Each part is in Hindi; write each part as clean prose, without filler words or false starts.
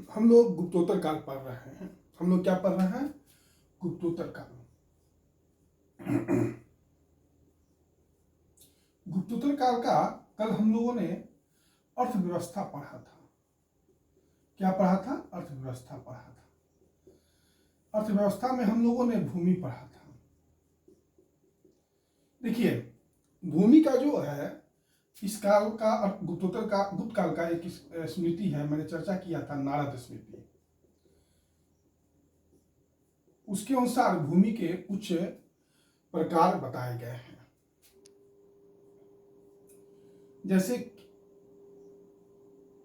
हम लोग गुप्तोत्तर काल पढ़ रहे हैं। हम लोग क्या पढ़ रहे हैं? गुप्तोत्तर काल। गुप्तोत्तर काल का कल हम लोगों ने अर्थव्यवस्था पढ़ा था। क्या पढ़ा था? अर्थव्यवस्था पढ़ा था। अर्थव्यवस्था में हम लोगों ने भूमि पढ़ा था। देखिए, भूमि का जो है इस काल का, गुप्तोत्तर का, गुप्त काल का एक स्मृति है। मैंने चर्चा किया था, नारद स्मृति। उसके अनुसार भूमि के कुछ प्रकार बताए गए हैं। जैसे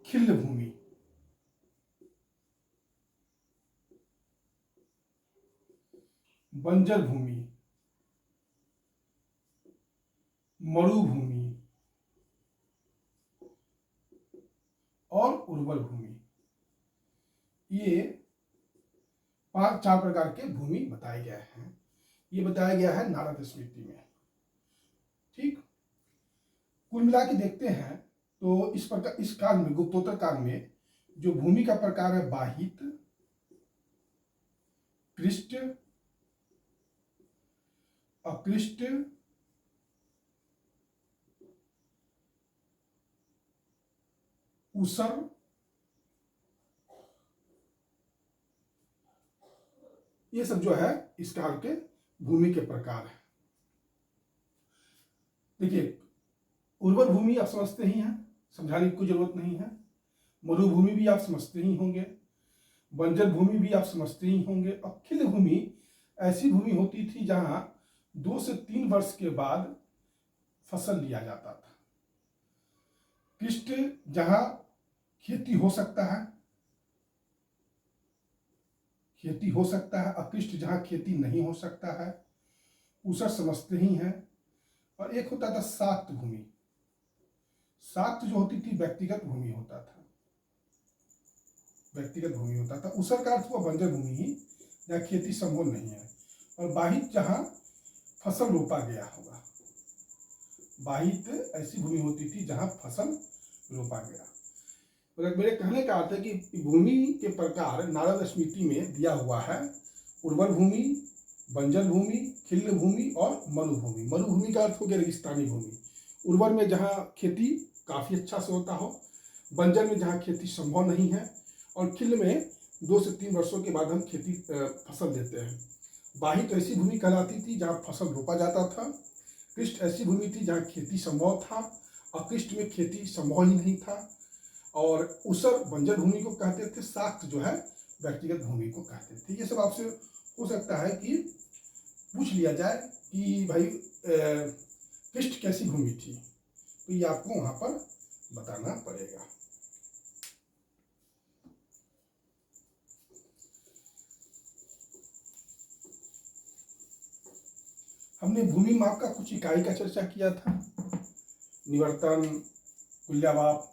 खिल्ल भूमि, बंजर भूमि, मरुभूमि और उर्वर भूमि। ये चार प्रकार के भूमि बताए गए हैं। ये बताया गया है नारद स्मृति में। ठीक, कुल मिला के देखते हैं तो इस प्रकार इस काल में, गुप्तोत्तर काल में, जो भूमि का प्रकार है बाहित, कृष्ट, अकृष्ट, ऊसर, ये सब जो है इस काल के भूमि के प्रकार है। देखिए, उर्वर भूमि आप समझते ही हैं, समझाने की कोई जरूरत नहीं है। मरुभूमि भी आप समझते ही होंगे, बंजर भूमि भी आप समझते ही होंगे। और खिल्ल भूमि ऐसी भूमि होती थी जहां 2 से 3 वर्ष के बाद फसल लिया जाता था। कृष्ट, जहां खेती हो सकता है, खेती हो सकता है। अकृष्ट, जहां खेती नहीं हो सकता है। ऊसर समझते ही हैं। और एक होता था शाक्त भूमि। शाक्त जो होती थी व्यक्तिगत भूमि होता था, व्यक्तिगत भूमि होता था। ऊसर का अर्थ हुआ बंजर भूमि ही, जहाँ खेती संभव नहीं है। और बाहित, जहाँ फसल रोपा गया होगा। बाहित ऐसी भूमि होती थी जहाँ फसल रोपा गया। मेरे कहने का अर्थ है कि भूमि के प्रकार नारद स्मृति में दिया हुआ है। उर्वर भूमि, बंजर भूमि, खिल्ल भूमि और मरुभूमि। मरुभूमि का अर्थ हो गया रेगिस्तानी भूमि। उर्वर में जहाँ खेती काफी अच्छा से होता हो, बंजर में जहाँ खेती संभव नहीं है, और खिल्ल में 2 से 3 वर्षों के बाद हम फसल देते हैं। बाहित ऐसी भूमि कहलाती थी जहाँ फसल रोपा जाता था। कृष्ट ऐसी भूमि थी जहाँ खेती संभव था। अकृष्ट में खेती संभव ही नहीं था। और ऊसर बंजर भूमि को कहते थे। शाक्त जो है व्यक्तिगत भूमि को कहते थे। ये सब आपसे हो सकता है कि पूछ लिया जाए कि भाई कृष्ट कैसी भूमि थी, तो ये आपको वहां पर बताना पड़ेगा। हमने भूमि माप का कुछ इकाई का चर्चा किया था, निवर्तन, कुल्यावाप।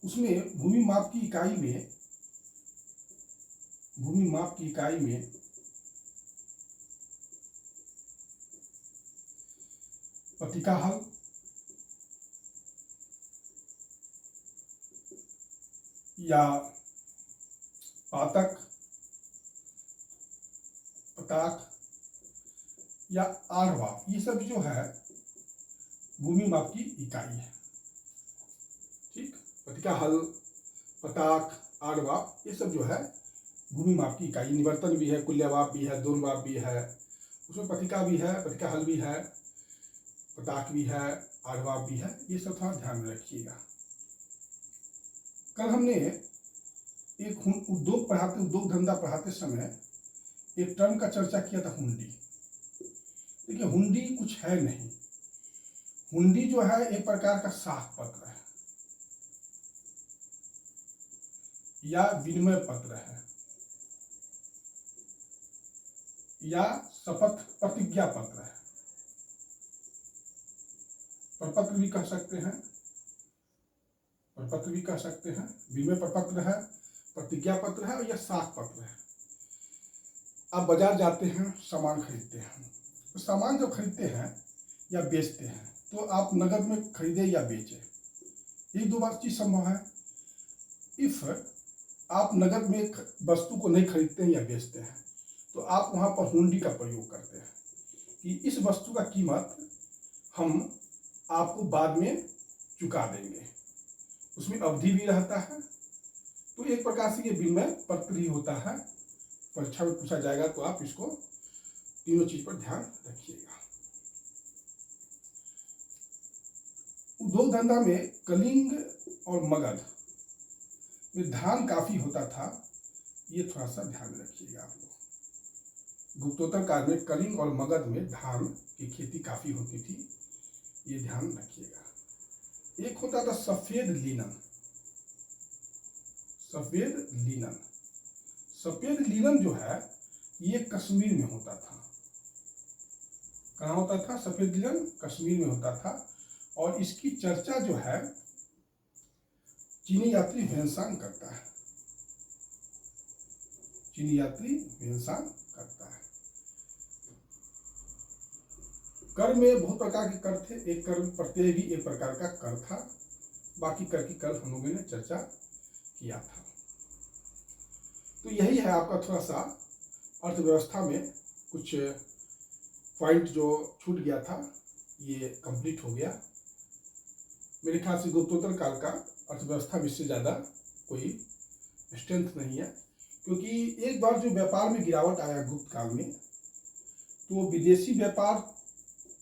उसमें भूमि माप की इकाई में पतिका हल, या पातक, पताक या आढ़वाप, ये सब जो है भूमि माप की इकाई है। ठीक, पतिका हल, पताक, आढ़वाप, ये सब जो है भूमि माप की इकाई। निवर्तन भी है, कुल्यावाप भी है, दोर्नवाप भी है। उसमें पतिका भी है, पतिका हल भी है, पताक भी है, आढ़वाप भी है। ये सब थोड़ा ध्यान में रखिएगा। कल हमने एक उद्योग धंधा पढ़ाते समय एक टर्म का चर्चा किया था, हुंडी। देखिए, हुंडी कुछ है नहीं। हुंडी जो है एक प्रकार का साख पत्र है या विनिमय पत्र है या शपथ प्रतिज्ञा पत्र है। प्रपत्र भी कह सकते हैं, विनिमय प्रपत्र है, प्रतिज्ञा पत्र है, और यह साख पत्र है। आप बाजार जाते हैं, सामान खरीदते हैं। तो सामान जो खरीदते हैं या बेचते हैं, तो आप नगद में खरीदे या बेचे, यही 2 बात चीज संभव है। इफ आप नगद में वस्तु को नहीं खरीदते हैं या बेचते हैं, तो आप वहाँ पर हुंडी का प्रयोग करते हैं कि इस वस्तु का कीमत हम आपको बाद में चुका देंगे। उसमें अवधि भी रहता है, तो एक प्रकार से ये विनिमय पत्र ही होता है। परीक्षा में पूछा जाएगा तो आप इसको तीनों चीज पर ध्यान रखिएगा। उद्योग धंधा में कलिंग और मगध में धान काफी होता था, ये थोड़ा सा ध्यान रखिएगा आप लोग। गुप्तोत्तर काल में कलिंग और मगध में धान की खेती काफी होती थी, ये ध्यान रखिएगा। एक होता था सफेद लिनन। सफेद लिनन, सफेद लिनन जो है ये कश्मीर में होता था। कहाँ होता था? सफेद लिनन कश्मीर में होता था। और इसकी चर्चा जो है चीनी यात्री वेनसांग करता है। चीनी यात्री वेनसांग करता है। कर में बहुत प्रकार के कर थे। एक कर प्रत्यय भी एक प्रकार का कर था। बाकी कर की कल हम लोगों ने चर्चा किया था। तो यही है आपका थोड़ा सा अर्थव्यवस्था में कुछ पॉइंट जो छूट गया था, ये कंप्लीट हो गया। मेरे ख्याल से गुप्तोत्तर काल का अर्थव्यवस्था में इससे ज़्यादा कोई स्ट्रेंथ नहीं है, क्योंकि एक बार जो व्यापार में गिरावट आया गुप्त काल में, तो विदेशी व्यापार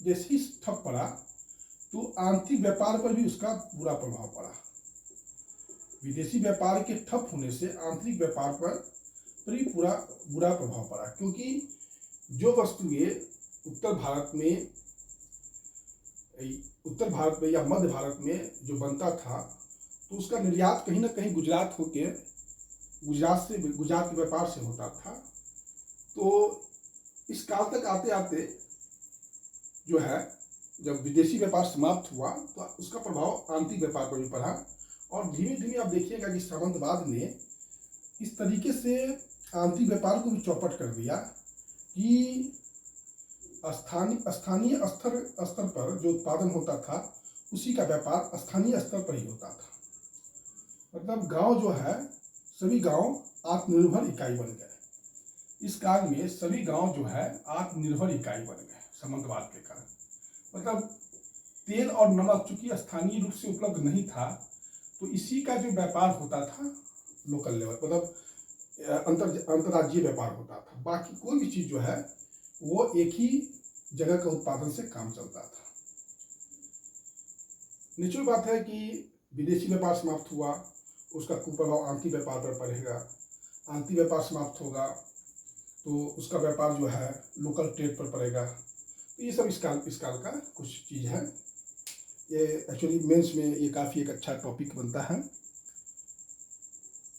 जैसे ही ठप पड़ा तो आंतरिक व्यापार पर भी उसका बुरा प्रभाव पड़ा। विदेशी व्यापार के ठप होने से आंतरिक व्यापार पर भी पूरा बुरा प्रभाव पड़ा, क्योंकि जो वस्तुएं उत्तर भारत में या मध्य भारत में जो बनता था, तो उसका निर्यात कहीं ना कहीं गुजरात के व्यापार से होता था। तो इस काल तक आते आते जो है, जब विदेशी व्यापार समाप्त हुआ तो उसका प्रभाव आंतरिक व्यापार पर भी पड़ा। और धीमे धीमे आप देखिएगा कि सामंतवाद ने इस तरीके से आंतरिक व्यापार को भी चौपट कर दिया कि स्थानीय स्तर पर जो उत्पादन होता था उसी का व्यापार स्थानीय स्तर पर ही होता था। मतलब गांव जो है, सभी गांव आत्मनिर्भर इकाई बन गए। इस काल में सभी गांव जो है आत्मनिर्भर इकाई बन गए सामंतवाद के कारण। मतलब तेल और नमक चूंकि स्थानीय रूप से उपलब्ध नहीं था, तो इसी का जो व्यापार होता था लोकल लेवल, मतलब अंतर्राज्यीय व्यापार होता था। बाकी कोई भी चीज जो है वो एक ही जगह का उत्पादन से काम चलता था। नेचुरल बात है कि विदेशी व्यापार समाप्त हुआ, उसका कुप्रभाव आंतरिक व्यापार पर पड़ेगा। आंतरिक व्यापार समाप्त होगा तो उसका व्यापार जो है लोकल ट्रेड पर पड़ेगा। तो ये सब इस काल का कुछ चीज़ है। ये एक्चुअली मेंस में ये काफ़ी एक अच्छा टॉपिक बनता है,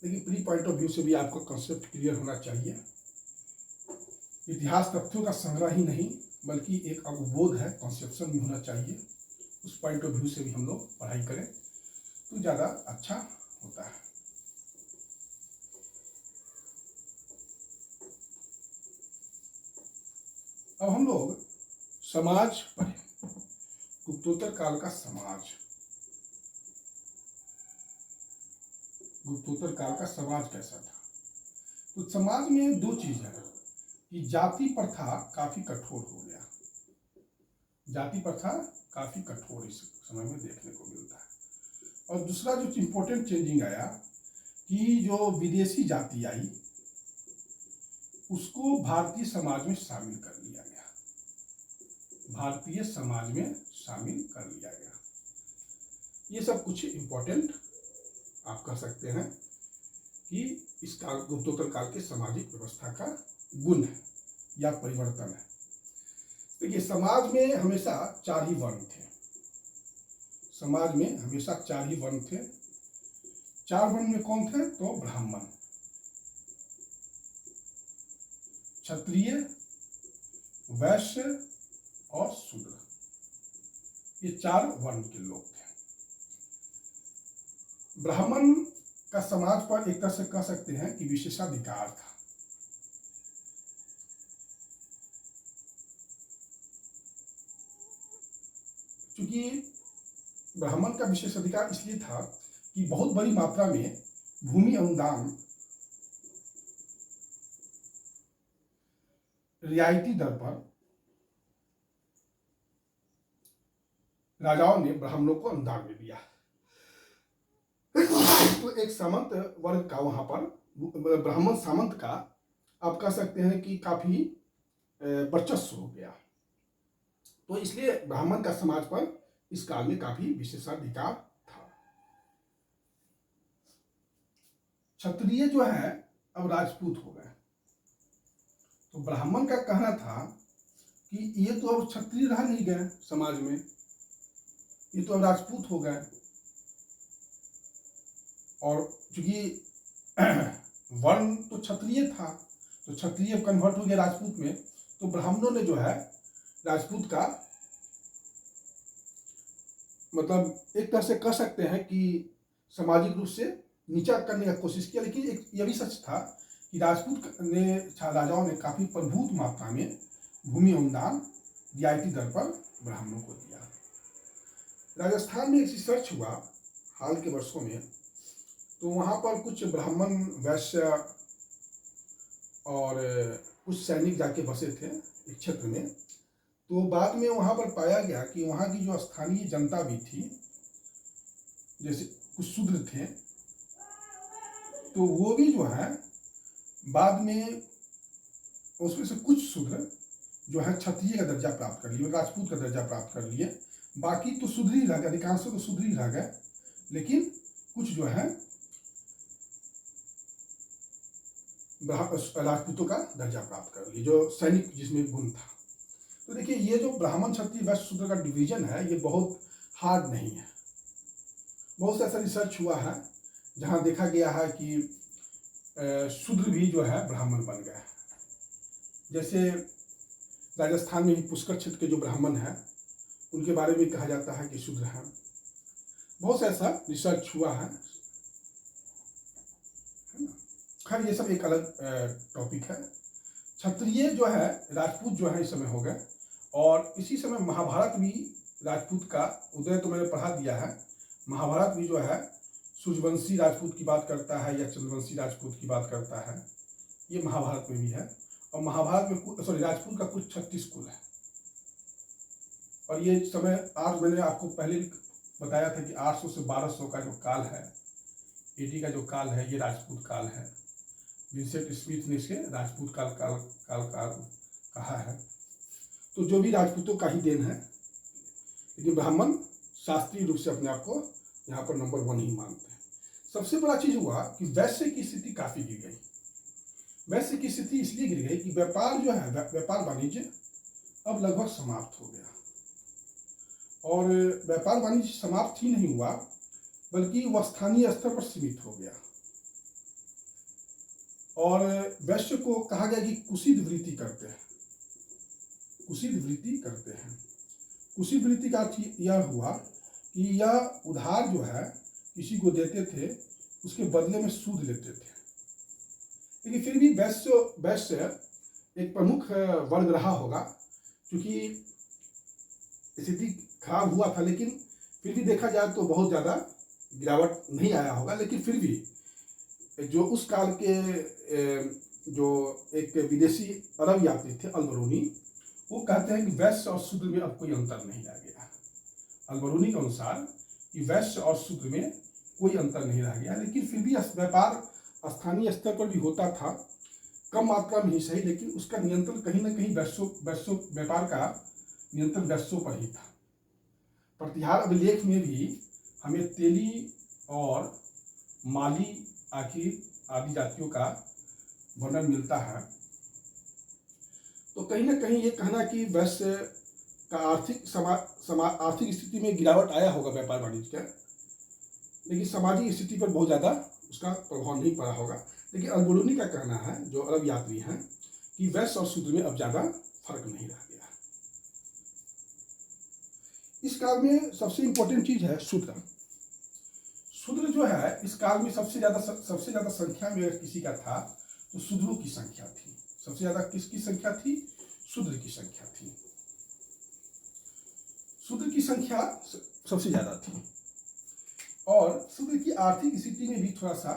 लेकिन प्री पॉइंट ऑफ व्यू से भी आपको कॉन्सेप्ट क्लियर होना चाहिए। इतिहास तथ्यों का संग्रह ही नहीं बल्कि एक अवबोध है, कॉन्सेप्शन भी होना चाहिए। उस पॉइंट ऑफ व्यू से भी हम लोग पढ़ाई करें तो ज़्यादा अच्छा होता है। अब हम लोग समाज पढ़ें। गुप्तोत्तर काल का समाज, गुप्तोत्तर काल का समाज कैसा था? तो समाज में दो चीज है कि जाति प्रथा काफी कठोर हो गया। जाति प्रथा काफी कठोर इस समय में देखने को मिलता है। और दूसरा जो इम्पोर्टेंट चेंजिंग आया कि जो विदेशी जाति आई उसको भारतीय समाज में शामिल कर लिया गया। भारतीय समाज में शामिल कर लिया गया। ये सब कुछ इम्पोर्टेंट आप कह सकते हैं कि इस काल गुप्तोत्तर काल के सामाजिक व्यवस्था का गुण है या परिवर्तन है। देखिए, समाज में हमेशा चार ही वर्ण थे। समाज में हमेशा चार ही वर्ण थे। चार वर्ण में कौन थे? तो ब्राह्मण, क्षत्रिय, वैश्य और शूद्र। ये चार वर्ण के लोग थे। ब्राह्मण का समाज पर एक तरह से कह सकते हैं कि विशेषाधिकार था। क्योंकि ब्राह्मण का विशेषाधिकार इसलिए था कि बहुत बड़ी मात्रा में भूमि अनुदान रियायती दर पर राजाओं ने ब्राह्मणों को अनुदान में दिया। तो एक सामंत वर्ग का वहां पर ब्राह्मण सामंत का आप कह सकते हैं कि काफी वर्चस्व हो गया। तो इसलिए ब्राह्मण का समाज पर इस काल में काफी विशेषाधिकार था। क्षत्रिय जो है अब राजपूत हो गए। तो ब्राह्मण का कहना था कि ये तो अब क्षत्रिय रह नहीं गए समाज में, ये तो अब राजपूत हो गए। और चूंकि वर्ण तो क्षत्रिय था, तो क्षत्रिय कन्वर्ट हो गया राजपूत में, तो ब्राह्मणों ने जो है राजपूत का मतलब एक तरह से कह सकते हैं कि सामाजिक रूप से नीचा करने का कोशिश किया। लेकिन एक यह भी सच था कि राजपूत ने राजाओं ने काफी प्रभुत मात्रा में भूमि अनुदान रियायती दर पर ब्राह्मणों को दिया। राजस्थान में एक रिसर्च हुआ हाल के वर्षों में, तो वहाँ पर कुछ ब्राह्मण वैश्य और कुछ सैनिक जाके बसे थे एक क्षेत्र में। तो बाद में वहाँ पर पाया गया कि वहाँ की जो स्थानीय जनता भी थी, जैसे कुछ शूद्र थे, तो वो भी जो है बाद में उसमें से कुछ शूद्र जो है क्षत्रिय का दर्जा प्राप्त कर लिए, राजपूत का दर्जा प्राप्त कर लिए। बाकी तो शूद्र ही रह गए, अधिकांश तो शूद्र ही रह गए, लेकिन कुछ जो है राजपूतों का दर्जा प्राप्त कर लिए, जो सैनिक जिसमें गुण था। तो देखिए, ये जो ब्राह्मण क्षत्रिय वैश्य शूद्र का डिवीजन है, ये बहुत हार्ड नहीं है। बहुत से ऐसा रिसर्च हुआ है जहाँ देखा गया है कि शूद्र भी जो है ब्राह्मण बन गए। जैसे राजस्थान में ही पुष्कर क्षेत्र के जो ब्राह्मण हैं, उनके बारे में कहा जाता है कि शूद्र हैं। बहुत सा ऐसा रिसर्च हुआ है ना। खैर, ये सब एक अलग टॉपिक है। क्षत्रिय जो है राजपूत जो है इस समय हो गए, और इसी समय महाभारत भी राजपूत का उदय तो मैंने पढ़ा दिया है। महाभारत भी जो है सूर्यवंशी राजपूत की बात करता है या चंद्रवंशी राजपूत की बात करता है, ये महाभारत में भी है। और महाभारत में राजपूत का कुल 36 कुल है। और ये समय आज मैंने आपको पहले भी बताया था कि 800 से 1200 का जो काल है, एडी का जो काल है, ये राजपूत काल है। विंसेंट स्मिथ ने इसे राजपूत काल कहा है। तो जो भी राजपूतों का ही देन है, लेकिन ब्राह्मण शास्त्रीय रूप से अपने आप को यहाँ पर नंबर 1 ही मानते हैं। सबसे बड़ा चीज हुआ कि वैश्य की स्थिति काफी गिर गई। वैश्य की स्थिति इसलिए गिर गई कि व्यापार जो है, व्यापार वाणिज्य अब लगभग समाप्त हो गया। और व्यापार वाणिज्य समाप्त ही नहीं हुआ, बल्कि वह स्थानीय स्तर पर सीमित हो गया। और वैश्य को कहा गया कि कुसीद वृत्ति करते हैं, कुसीद वृत्ति करते हैं। कुसीद वृत्ति का अर्थ यह हुआ कि यह उधार जो है किसी को देते थे, उसके बदले में सूद लेते थे। लेकिन फिर भी वैश्य एक प्रमुख वर्ग रहा होगा, क्योंकि स्थिति खराब हुआ था, लेकिन फिर भी देखा जाए तो बहुत ज़्यादा गिरावट नहीं आया होगा। लेकिन फिर भी जो उस काल के जो एक विदेशी अरब यात्री थे अल-बरूनी, वो कहते हैं कि वैश्य और शूद्र में अब कोई अंतर नहीं रह गया। अल-बरूनी के अनुसार कि वैश्य और शूद्र में कोई अंतर नहीं रह गया। लेकिन फिर भी व्यापार स्थानीय स्तर पर भी होता था, कम मात्रा में ही सही, लेकिन उसका नियंत्रण कहीं ना कहीं व्यापार का नियंत्रण वैश्यों पर ही था। प्रतिहार अभिलेख में भी हमें तेली और माली आदि जातियों का वर्णन मिलता है। तो कहीं ना कहीं ये कहना कि वैश्य का आर्थिक स्थिति में गिरावट आया होगा व्यापार वाणिज्य का, लेकिन सामाजिक स्थिति पर बहुत ज़्यादा उसका प्रभाव नहीं पड़ा होगा। लेकिन अल-बरूनी का कहना है, जो अरब यात्री हैं, कि वैश्य और शूद्र में अब ज़्यादा फर्क नहीं रह गया। इस काल में सबसे इंपॉर्टेंट चीज है शूद्र। शूद्र जो है इस काल में सबसे ज्यादा संख्या में अगर किसी का था तो शूद्रों की संख्या थी। सबसे ज्यादा किसकी संख्या थी? शूद्र की संख्या थी। शूद्र की संख्या सबसे ज्यादा थी। और शूद्र की आर्थिक स्थिति में भी थोड़ा सा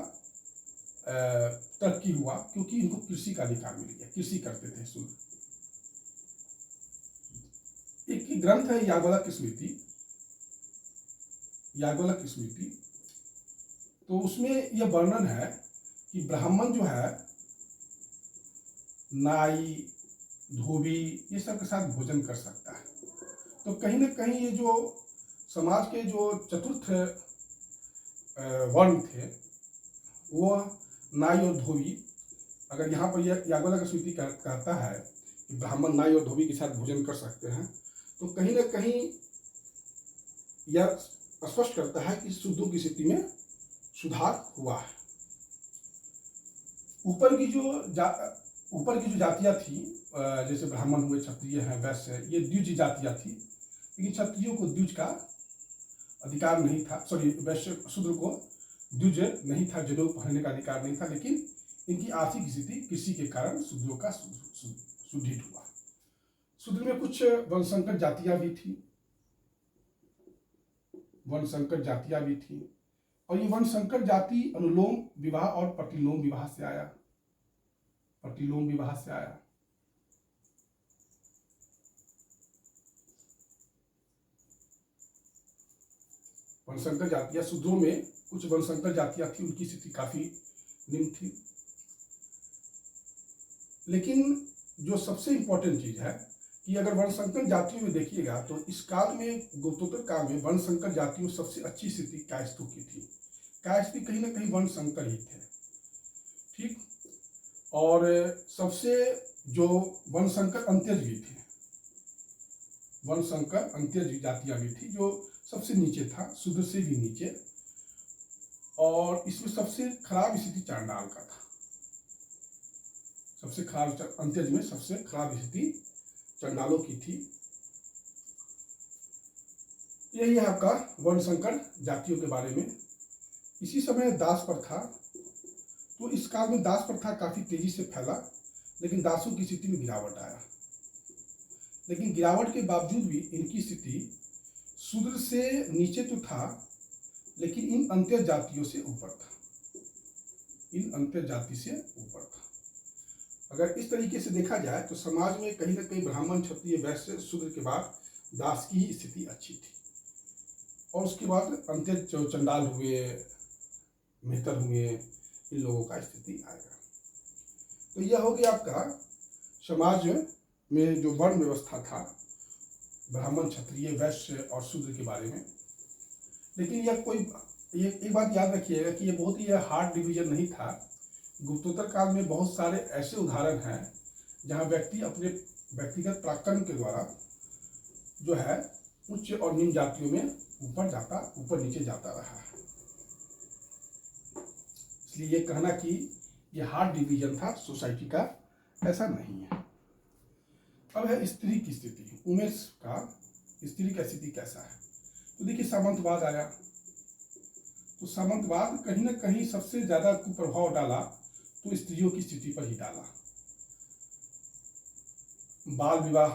तरक्की हुआ, क्योंकि इनको कृषि का अधिकार मिल गया। कृषि करते थे शूद्र। एक ग्रंथ है याज्ञवल्क्य स्मृति, याज्ञवल्क्य स्मृति। तो उसमें यह वर्णन है कि ब्राह्मण जो है नाई, धोबी ये सब के साथ भोजन कर सकता है। तो कहीं ना कहीं ये जो समाज के जो चतुर्थ वर्ण थे वो नाई और धोबी, अगर यहाँ पर यह याज्ञवल्क्य स्मृति कहता है कि ब्राह्मण नाई और धोबी के साथ भोजन कर सकते हैं, तो कहीं ना कहीं यह स्पष्ट करता है कि शूद्रों की स्थिति में सुधार हुआ है। ऊपर की जो जातियां थी, जैसे ब्राह्मण हुए, क्षत्रिय हैं, वैश्य, ये द्विज जातियां थी, लेकिन क्षत्रियों को द्विज का अधिकार नहीं था, वैश्य शूद्र को द्विज नहीं था, जनेऊ पहनने का अधिकार नहीं था, लेकिन इनकी आर्थिक स्थिति कृषि के कारण शूद्रों का सुदृढ़ हुआ। शूद्र में कुछ वर्णसंकर जातियां भी थी, वर्णसंकर जातियां भी थी, और ये वर्णसंकर जाति अनुलोम विवाह और प्रतिलोम विवाह से आया, प्रतिलोम विवाह से आया। वर्णसंकर जातियां, शूद्रों में कुछ वर्णसंकर जातियां थी, उनकी स्थिति काफी निम्न थी। लेकिन जो सबसे इंपॉर्टेंट चीज है कि अगर वर्णसंकर जातियों में देखिएगा तो इस काल में, गुप्तोत्तर काल में, वर्णसंकर जातियों में सबसे अच्छी स्थिति कायस्थों की थी। कायस्थ कहीं ना कहीं वर्णसंकर ही थे, ठीक। और सबसे जो वर्णसंकर अंत्यज भी थे, वर्णसंकर अंत्यज जातियां भी थी, जो सबसे नीचे था, शूद्र से भी नीचे। और इसमें सबसे खराब स्थिति चांडाल का था, सबसे खराब, अंत्यज में सबसे खराब स्थिति चंडालों की थी। यही है आपका वर्णसंकर जातियों के बारे में। इसी समय दास प्रथा, तो इस काल में दास प्रथा काफी तेजी से फैला, लेकिन दासों की स्थिति में गिरावट आया। लेकिन गिरावट के बावजूद भी इनकी स्थिति शूद्र से नीचे तो था, लेकिन इन अंत्य जातियों से ऊपर था, इन अंत्य जाति से ऊपर था। अगर इस तरीके से देखा जाए तो समाज में कहीं ना कहीं ब्राह्मण, क्षत्रिय, वैश्य, शूद्र के बाद दास की ही स्थिति अच्छी थी, और उसके बाद अंत्य जो चंडाल हुए, मेहतर हुए, इन लोगों का स्थिति आएगा। तो यह हो गया आपका समाज में जो वर्ण व्यवस्था था, ब्राह्मण, क्षत्रिय, वैश्य और शूद्र के बारे में। लेकिन यह एक बात याद रखिएगा कि यह बहुत ही हार्ड डिवीजन नहीं था। गुप्तोत्तर काल में बहुत सारे ऐसे उदाहरण हैं जहां व्यक्ति अपने व्यक्तिगत पराक्रम के द्वारा जो है उच्च और निम्न जातियों में ऊपर नीचे जाता रहा है। इसलिए ये कहना कि ये हार्ड डिवीजन था सोसाइटी का, ऐसा नहीं है। अब है स्त्री की स्थिति, उमेश का स्त्री का स्थिति कैसा है। तो देखिए, सामंतवाद आया, तो सामंतवाद कहीं ना कहीं सबसे ज्यादा कुप्रभाव डाला तो स्त्रियों की स्थिति पर ही डाला। बाल विवाह,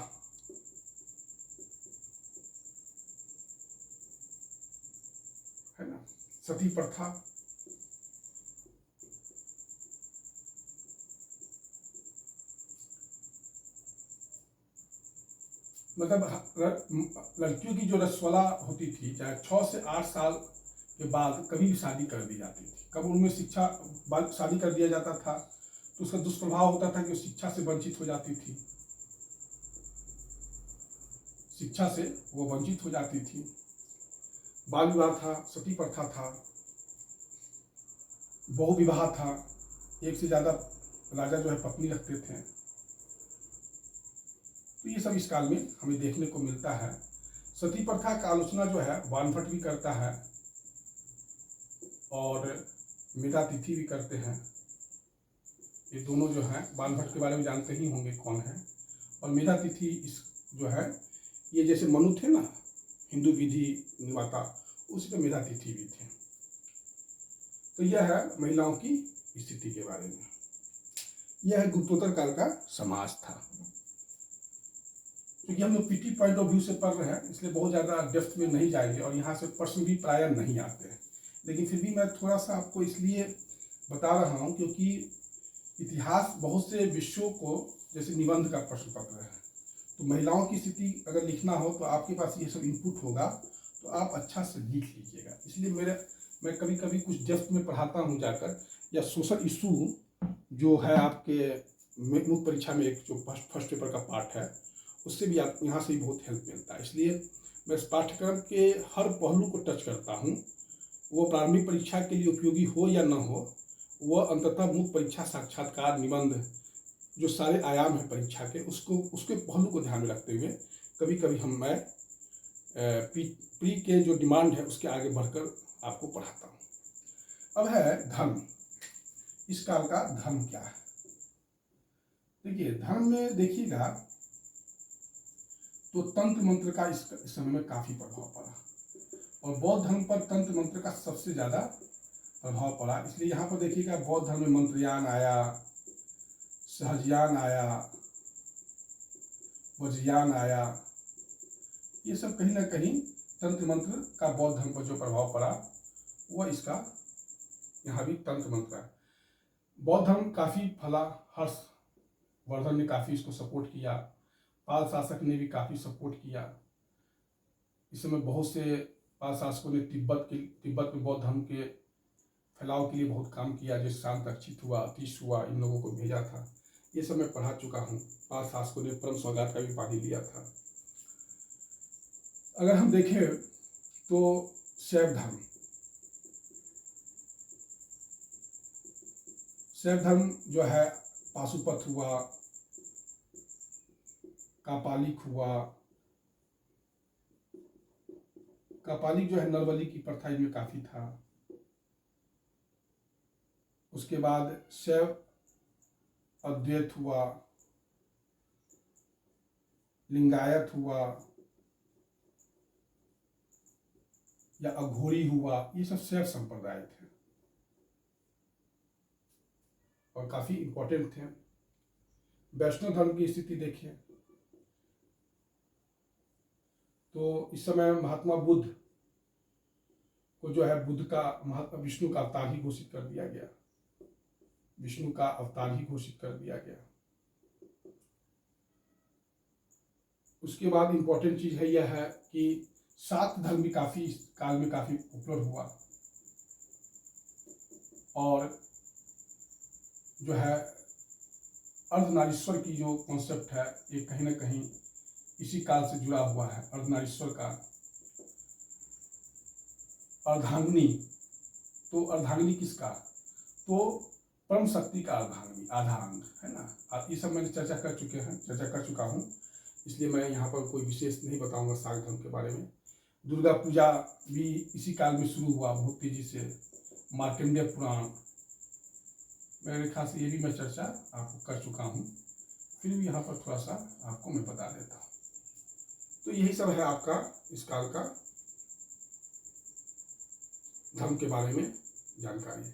है ना, सती प्रथा, मतलब लड़कियों की जो रसवला होती थी, चाहे 6 से 8 साल के बाद कभी भी शादी कर दी जाती थी। कब उनमें शादी कर दिया जाता था तो उसका दुष्प्रभाव होता था कि शिक्षा से वंचित हो जाती थी, शिक्षा से वो वंचित हो जाती थी। बाल विवाह था, सती प्रथा था, बहु विवाह था, एक से ज्यादा राजा जो है पत्नी रखते थे। तो ये सब इस काल में हमें देखने को मिलता है। सती प्रथा का आलोचना जो है वानभट्ट भी करता है और मेधातिथि भी करते हैं। ये दोनों जो हैं, वानभट्ट के बारे में जानते ही होंगे कौन है, और मेधातिथि इस जो है, ये जैसे मनु थे ना, हिंदू विधि निर्माता, उसी पे मेधातिथि भी थे। तो यह है महिलाओं की स्थिति के बारे में। यह है गुप्तोत्तर काल का समाज था। क्योंकि हम लोग पीटी पॉइंट ऑफ व्यू से पढ़ रहे हैं, इसलिए बहुत ज़्यादा डेप्थ में नहीं जाएंगे, और यहाँ से प्रश्न भी प्रायः नहीं आते हैं। लेकिन फिर भी मैं थोड़ा सा आपको इसलिए बता रहा हूँ क्योंकि इतिहास बहुत से विषयों को, जैसे निबंध का प्रश्न पत्र है, तो महिलाओं की स्थिति अगर लिखना हो तो आपके पास ये सब इनपुट होगा, तो आप अच्छा से लिख लीजिएगा। इसलिए मैं कभी कभी कुछ डेप्थ में पढ़ाता हूँ जाकर, या सोशल इशू जो है आपके मुख्य परीक्षा में एक जो फर्स्ट पेपर का पार्ट है, उससे भी आप यहाँ से भी बहुत हेल्प मिलता है। इसलिए मैं इस पाठ्यक्रम के हर पहलू को टच करता हूँ। वो प्रारंभिक परीक्षा के लिए उपयोगी हो या न हो, वह अंततः मुख्य परीक्षा, साक्षात्कार, निबंध, जो सारे आयाम हैं परीक्षा के, उसके पहलू को ध्यान में रखते हुए कभी कभी मैं प्री के जो डिमांड है उसके आगे बढ़कर आपको पढ़ाता हूँ। अब है धर्म। इस काल का धर्म क्या है? देखिए, धर्म में देखिएगा तो तंत्र मंत्र का इस समय में काफी प्रभाव पड़ा, और बौद्ध धर्म पर तंत्र मंत्र का सबसे ज्यादा प्रभाव पड़ा। इसलिए यहाँ पर देखिएगा बौद्ध धर्म में मंत्रयान आया, सहजयान आया, वज्रयान आया। ये सब कहीं ना कहीं तंत्र मंत्र का बौद्ध धर्म पर जो प्रभाव पड़ा वह इसका यहाँ भी तंत्र मंत्र है। बौद्ध धर्म काफी फला, हर्षवर्धन ने काफी इसको सपोर्ट किया, पाल शासक ने भी काफी सपोर्ट किया। इस समय बहुत से पाल शासकों ने तिब्बत में बौद्ध धर्म के फैलाव के लिए बहुत काम किया, जैसे शांत अक्षित हुआ, अतीश हुआ, इन लोगों को भेजा था। ये सब मैं पढ़ा चुका हूँ। पाल शासकों ने परम सौगात का भी उपाधि लिया था। अगर हम देखें तो शैव धर्म जो है, पाशुपत हुआ, कापालिक हुआ। कापालिक जो है नरबली की प्रथा में काफी था। उसके बाद शैव अद्वैत हुआ, लिंगायत हुआ या अघोरी हुआ। ये सब शैव संप्रदाय थे और काफी इंपॉर्टेंट थे। वैष्णव धर्म की स्थिति देखिए तो इस समय महात्मा बुद्ध को जो है विष्णु का अवतार ही घोषित कर दिया गया। विष्णु का अवतार ही घोषित कर दिया गया। उसके बाद इंपॉर्टेंट चीज है यह है कि शाक्त धर्म भी काफी काल में काफी पॉपुलर हुआ, और जो है अर्धनारीश्वर की जो कॉन्सेप्ट है ये कहीं ना कहीं इसी काल से जुड़ा हुआ है। अर्धनारीश्वर का अर्धांगिनी, तो अर्धांगिनी किसका? तो परम शक्ति का अर्धांगिनी, आधा अंग है ना। ये सब मैंने चर्चा कर चुका हूँ, इसलिए मैं यहाँ पर कोई विशेष नहीं बताऊंगा शाक्त धर्म के बारे में। दुर्गा पूजा भी इसी काल में शुरू हुआ बहुत तेजी से। मार्कंडेय पुराण, मेरे ख्याल से ये भी मैं चर्चा आपको कर चुका हूँ, फिर भी यहाँ पर थोड़ा सा आपको मैं बता देता हूँ। तो यही सब है आपका इस काल का धर्म के बारे में जानकारी।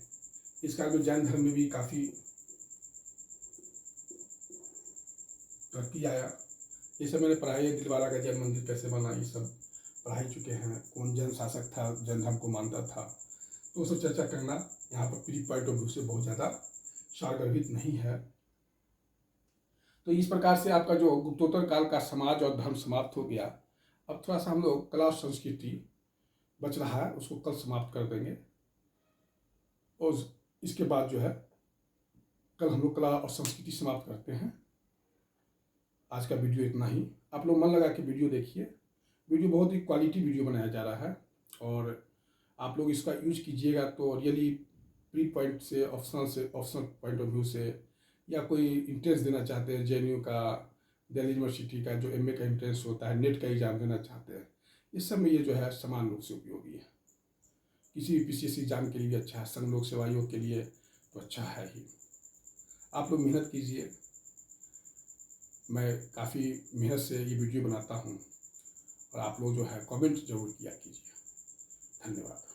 इस काल में जैन धर्म में भी काफी तरक्की आया। ये सब मैंने पढ़ाई है। दिलवारा का जैन मंदिर कैसे बना, ये सब पढ़ाई चुके हैं। कौन जैन शासक था, जैन धर्म को मानता था, तो सब चर्चा करना यहाँ पर प्री पॉइंट ऑफ व्यू से बहुत ज़्यादा सारगर्भित नहीं है। तो इस प्रकार से आपका जो गुप्तोत्तर काल का समाज और धर्म समाप्त हो गया। अब थोड़ा सा हम लोग कला और संस्कृति बच रहा है, उसको कल समाप्त कर देंगे, और इसके बाद जो है कल हम लोग कला और संस्कृति समाप्त करते हैं। आज का वीडियो इतना ही। आप लोग मन लगा के वीडियो देखिए। वीडियो बहुत ही क्वालिटी वीडियो बनाया जा रहा है, और आप लोग इसका यूज कीजिएगा तो रियली प्री पॉइंट से ऑप्शनल पॉइंट ऑफ व्यू से, या कोई इंट्रेंस देना चाहते हैं JNU का, दिल्ली यूनिवर्सिटी का जो MA का इंट्रेंस होता है, नेट का एग्जाम देना चाहते हैं, इस सब में ये जो है समान रूप से उपयोगी है। किसी भी PCS एग्जाम के लिए भी अच्छा है, संघ लोक सेवा आयोग के लिए तो अच्छा है ही। आप लोग मेहनत कीजिए। मैं काफ़ी मेहनत से ये वीडियो बनाता हूँ, और आप लोग जो है कमेंट जरूर किया कीजिए। धन्यवाद।